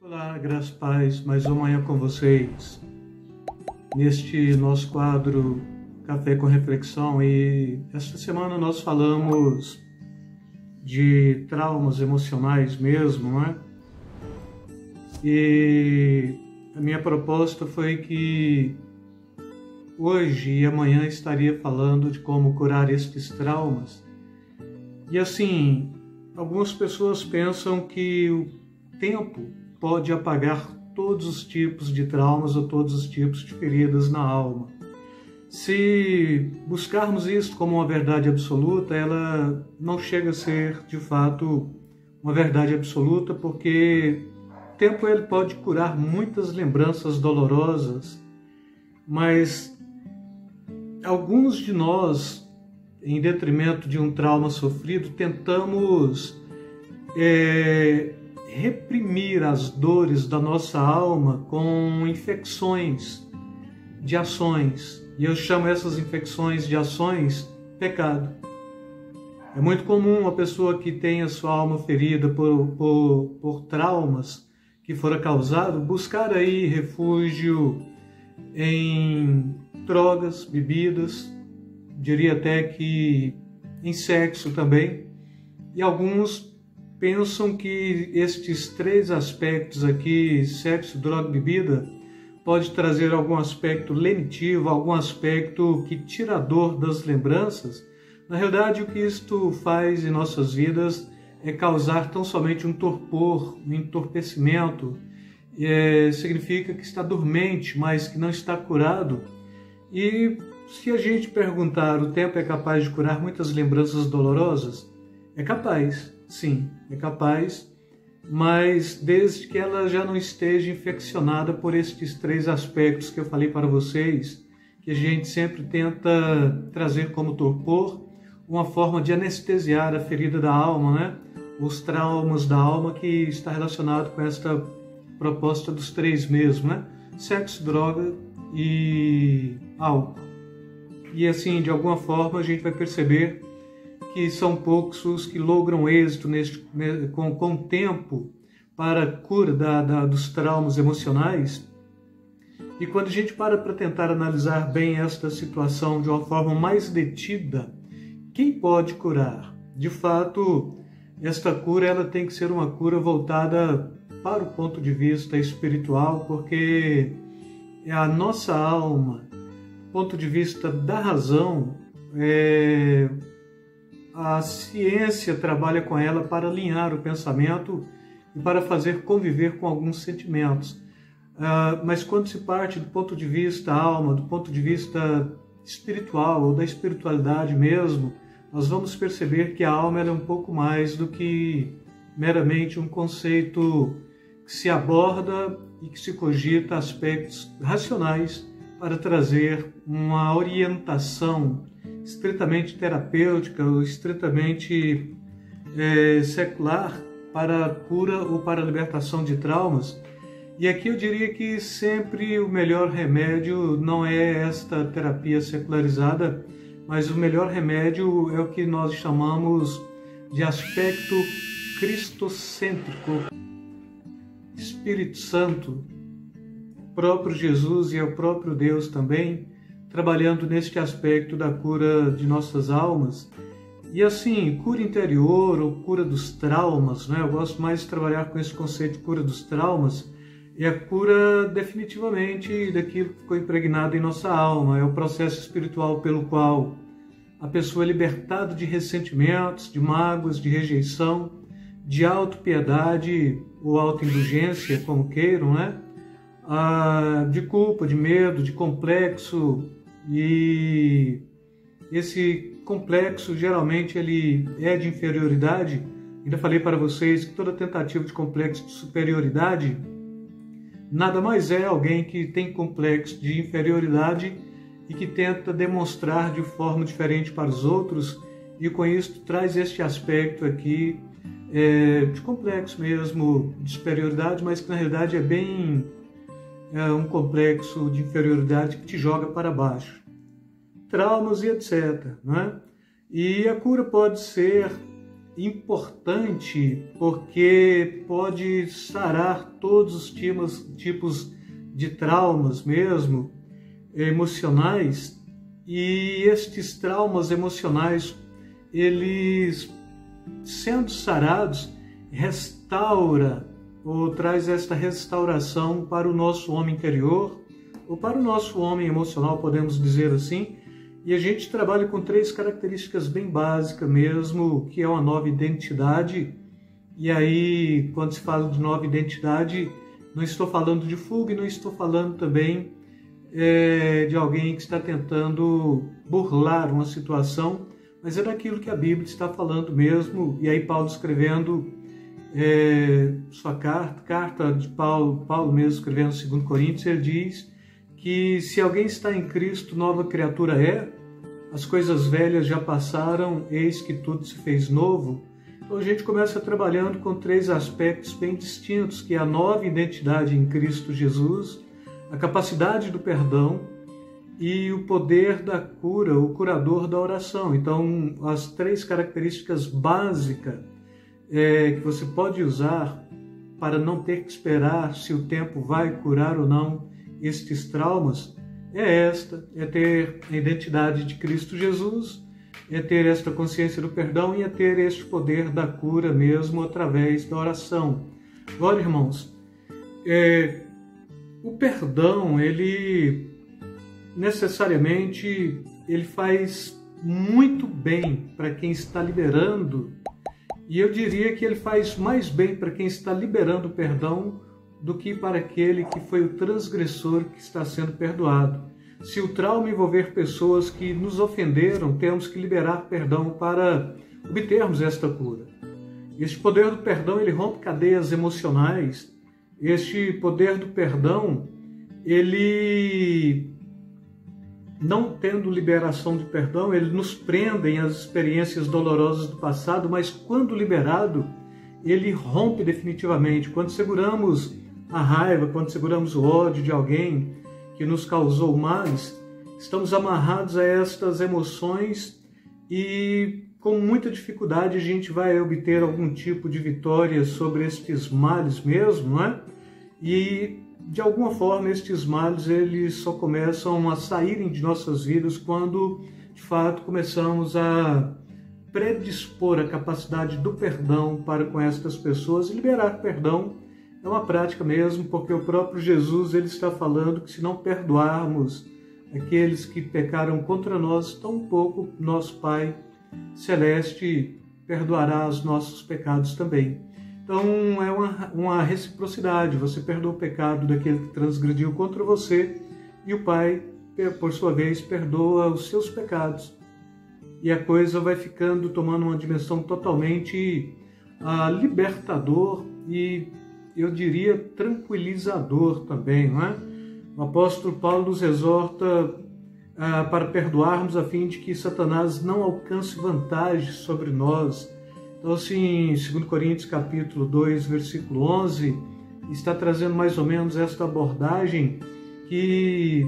Olá, graças e paz, mais uma manhã com vocês, neste nosso quadro Café com Reflexão. E esta semana nós falamos de traumas emocionais mesmo, não é? E a minha proposta foi que hoje e amanhã estaria falando de como curar estes traumas. E assim, algumas pessoas pensam que o tempo pode apagar todos os tipos de traumas ou todos os tipos de feridas na alma. Se buscarmos isso como uma verdade absoluta, ela não chega a ser, de fato, uma verdade absoluta, porque o tempo ele pode curar muitas lembranças dolorosas, mas alguns de nós, em detrimento de um trauma sofrido, tentamos reprimir as dores da nossa alma com infecções de ações. E eu chamo essas infecções de ações pecado. É muito comum uma pessoa que tem a sua alma ferida por traumas que foram causados buscar aí refúgio em drogas, bebidas, diria até que em sexo também. E alguns pensam que estes três aspectos aqui, sexo, droga e bebida, pode trazer algum aspecto lenitivo, algum aspecto que tira a dor das lembranças. Na realidade, o que isto faz em nossas vidas é causar tão somente um torpor, um entorpecimento. Significa que está dormente, mas que não está curado. E se a gente perguntar, o tempo é capaz de curar muitas lembranças dolorosas? É capaz, sim, é capaz, mas desde que ela já não esteja infeccionada por estes três aspectos que eu falei para vocês, que a gente sempre tenta trazer como torpor, uma forma de anestesiar a ferida da alma, né? Os traumas da alma, que está relacionado com esta proposta dos três mesmo, né? Sexo, droga e álcool. E assim, de alguma forma, a gente vai perceber que são poucos os que logram êxito com o tempo para a cura dos traumas emocionais. E quando a gente para tentar analisar bem esta situação de uma forma mais detida, quem pode curar? De fato, esta cura ela tem que ser uma cura voltada para o ponto de vista espiritual, porque é a nossa alma, do ponto de vista da razão, a ciência trabalha com ela para alinhar o pensamento e para fazer conviver com alguns sentimentos. Mas quando se parte do ponto de vista alma, do ponto de vista espiritual ou da espiritualidade mesmo, nós vamos perceber que a alma ela é um pouco mais do que meramente um conceito que se aborda e que se cogita aspectos racionais para trazer uma orientação estritamente terapêutica ou estritamente secular para a cura ou para a libertação de traumas. E aqui eu diria que sempre o melhor remédio não é esta terapia secularizada, mas o melhor remédio é o que nós chamamos de aspecto cristocêntrico. Espírito Santo, próprio Jesus e o próprio Deus também, trabalhando neste aspecto da cura de nossas almas. E assim, cura interior ou cura dos traumas, né? Eu gosto mais de trabalhar com esse conceito de cura dos traumas, é a cura definitivamente daquilo que ficou impregnado em nossa alma, é o processo espiritual pelo qual a pessoa é libertada de ressentimentos, de mágoas, de rejeição, de autopiedade ou autoindulgência, como queiram, né? De culpa, de medo, de complexo. E esse complexo geralmente ele é de inferioridade. Ainda falei para vocês que toda tentativa de complexo de superioridade nada mais é alguém que tem complexo de inferioridade e que tenta demonstrar de forma diferente para os outros, e com isso traz este aspecto aqui de complexo mesmo, de superioridade, mas que na realidade é bem um complexo de inferioridade que te joga para baixo. Traumas e etc. Né? E a cura pode ser importante porque pode sarar todos os tipos de traumas mesmo, emocionais, e estes traumas emocionais, eles sendo sarados, restaura ou traz esta restauração para o nosso homem interior, ou para o nosso homem emocional, podemos dizer assim. E a gente trabalha com 3 características bem básicas mesmo, que é uma nova identidade. E aí, quando se fala de nova identidade, não estou falando de fuga e não estou falando também de alguém que está tentando burlar uma situação, mas é daquilo que a Bíblia está falando mesmo. E aí Paulo escrevendo sua carta de Paulo mesmo escrevendo 2 Coríntios, ele diz que se alguém está em Cristo, nova criatura é, as coisas velhas já passaram, eis que tudo se fez novo. Então a gente começa trabalhando com 3 aspectos bem distintos, que é a nova identidade em Cristo Jesus, a capacidade do perdão e o poder da cura, o curador da oração. Então as 3 características básicas que você pode usar para não ter que esperar se o tempo vai curar ou não estes traumas, é ter a identidade de Cristo Jesus, é ter esta consciência do perdão e é ter este poder da cura mesmo através da oração. Agora, irmãos, o perdão, ele necessariamente ele faz muito bem para quem está liberando, e eu diria que ele faz mais bem para quem está liberando o perdão do que para aquele que foi o transgressor que está sendo perdoado. Se o trauma envolver pessoas que nos ofenderam, temos que liberar perdão para obtermos esta cura. Este poder do perdão, ele rompe cadeias emocionais. Este poder do perdão, ele, não tendo liberação de perdão, ele nos prende às experiências dolorosas do passado, mas quando liberado, ele rompe definitivamente. Quando seguramos a raiva, quando seguramos o ódio de alguém que nos causou males, estamos amarrados a estas emoções e com muita dificuldade a gente vai obter algum tipo de vitória sobre estes males mesmo, não é? E de alguma forma estes males eles só começam a saírem de nossas vidas quando de fato começamos a predispor a capacidade do perdão para com estas pessoas. E liberar perdão é uma prática mesmo, porque o próprio Jesus ele está falando que se não perdoarmos aqueles que pecaram contra nós, tampouco nosso Pai Celeste perdoará os nossos pecados também. Então é uma reciprocidade, você perdoa o pecado daquele que transgrediu contra você e o Pai, por sua vez, perdoa os seus pecados. E a coisa vai ficando, tomando uma dimensão totalmente libertador e, eu diria, tranquilizador também, não é? O apóstolo Paulo nos exorta para perdoarmos a fim de que Satanás não alcance vantagem sobre nós. Então, assim, 2 Coríntios capítulo 2, versículo 11, está trazendo mais ou menos esta abordagem que,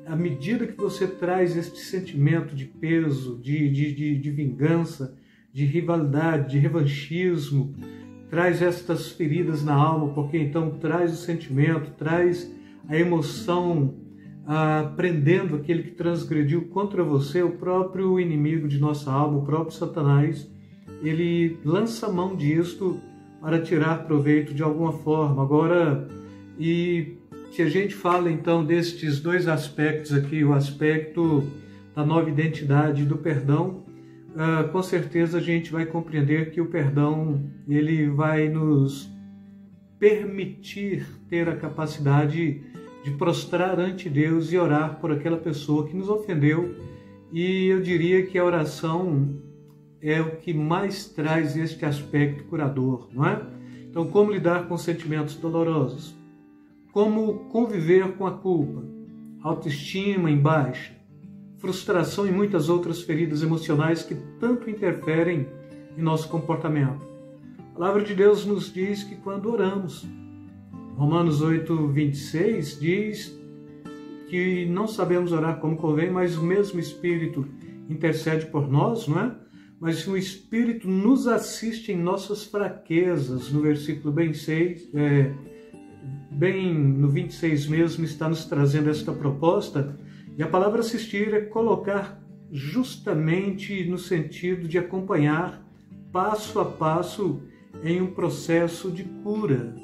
à medida que você traz este sentimento de peso, de vingança, de rivalidade, de revanchismo, traz estas feridas na alma, porque então traz o sentimento, traz a emoção, prendendo aquele que transgrediu contra você, o próprio inimigo de nossa alma, o próprio Satanás, ele lança mão disto para tirar proveito de alguma forma. Agora, e se a gente fala então destes 2 aspectos aqui, o aspecto da nova identidade e do perdão, com certeza a gente vai compreender que o perdão ele vai nos permitir ter a capacidade de prostrar ante Deus e orar por aquela pessoa que nos ofendeu. E eu diria que a oração é o que mais traz este aspecto curador, não é? Então, como lidar com sentimentos dolorosos? Como conviver com a culpa, autoestima em baixa, frustração e muitas outras feridas emocionais que tanto interferem em nosso comportamento? A palavra de Deus nos diz que quando oramos, Romanos 8, 26 diz que não sabemos orar como convém, mas o mesmo Espírito intercede por nós, não é? mas o Espírito nos assiste em nossas fraquezas. No versículo bem no 26 mesmo, está nos trazendo esta proposta. E a palavra assistir é colocar justamente no sentido de acompanhar passo a passo em um processo de cura.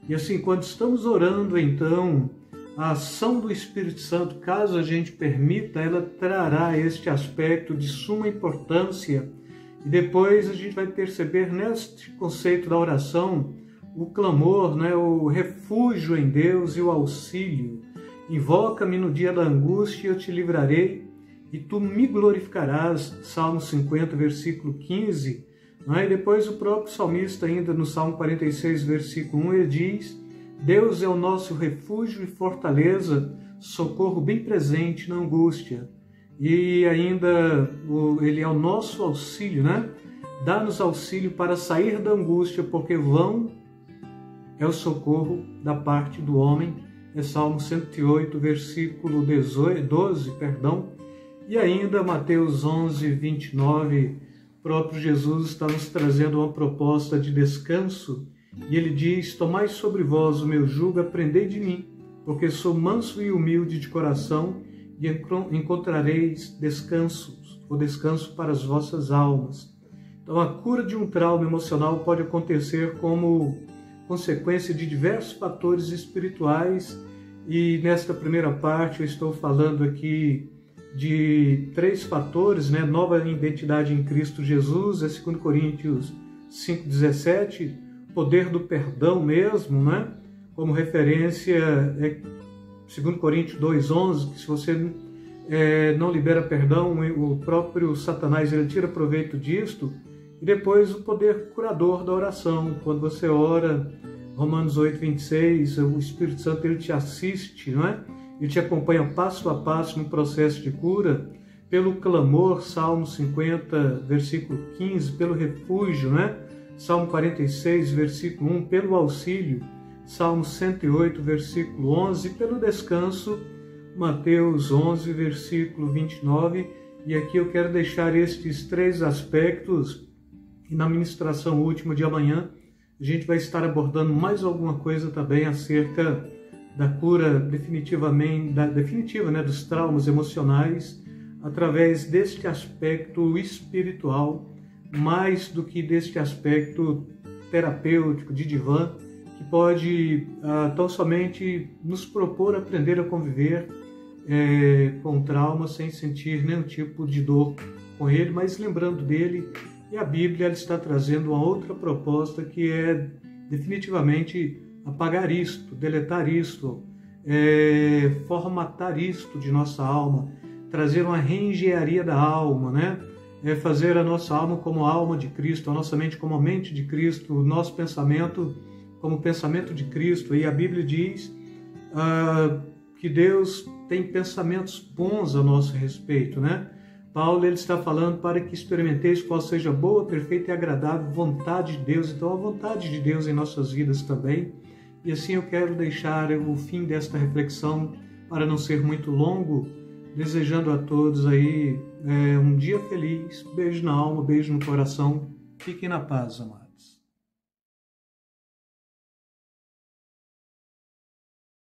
E assim, quando estamos orando, então, a ação do Espírito Santo, caso a gente permita, ela trará este aspecto de suma importância. E depois a gente vai perceber neste conceito da oração o clamor, né, o refúgio em Deus e o auxílio. Invoca-me no dia da angústia e eu te livrarei e tu me glorificarás. Salmo 50, versículo 15. E depois o próprio salmista ainda no Salmo 46, versículo 1, ele diz: Deus é o nosso refúgio e fortaleza, socorro bem presente na angústia. E ainda ele é o nosso auxílio, né? Dá-nos auxílio para sair da angústia, porque vão é o socorro da parte do homem. É Salmo 108, versículo 12. E ainda Mateus 11, 29, próprio Jesus está nos trazendo uma proposta de descanso. E ele diz: tomai sobre vós o meu jugo, aprendei de mim, porque sou manso e humilde de coração, e encontrareis descanso para as vossas almas. Então, a cura de um trauma emocional pode acontecer como consequência de diversos fatores espirituais, e nesta primeira parte eu estou falando aqui de 3 fatores, né? Nova identidade em Cristo Jesus, é 2 Coríntios 5,17, poder do perdão mesmo, né? Como referência é 2 Coríntios 2,11, que se você não libera perdão, o próprio Satanás ele tira proveito disto. E depois o poder curador da oração, quando você ora, Romanos 8,26, o Espírito Santo ele te assiste, não é? Ele te acompanha passo a passo no processo de cura, pelo clamor, Salmo 50, versículo 15, pelo refúgio, né? Salmo 46, versículo 1, pelo auxílio, Salmo 108, versículo 11, pelo descanso, Mateus 11, versículo 29. E aqui eu quero deixar estes 3 aspectos, e na ministração última de amanhã a gente vai estar abordando mais alguma coisa também acerca da cura definitiva, né, dos traumas emocionais, através deste aspecto espiritual, mais do que deste aspecto terapêutico, de divã, que pode tão somente nos propor aprender a conviver com o trauma sem sentir nenhum tipo de dor com ele, mas lembrando dele. E a Bíblia ela está trazendo uma outra proposta, que é definitivamente apagar isto, deletar isto, formatar isto de nossa alma, trazer uma reengenharia da alma, né? Fazer a nossa alma como a alma de Cristo, a nossa mente como a mente de Cristo, o nosso pensamento como o pensamento de Cristo. E a Bíblia diz que Deus tem pensamentos bons a nosso respeito, né? Paulo ele está falando para que experimenteis qual seja boa, perfeita e agradável vontade de Deus. Então, a vontade de Deus em nossas vidas também. E assim eu quero deixar o fim desta reflexão, para não ser muito longo, desejando a todos aí um dia feliz, beijo na alma, beijo no coração. Fiquem na paz, amados.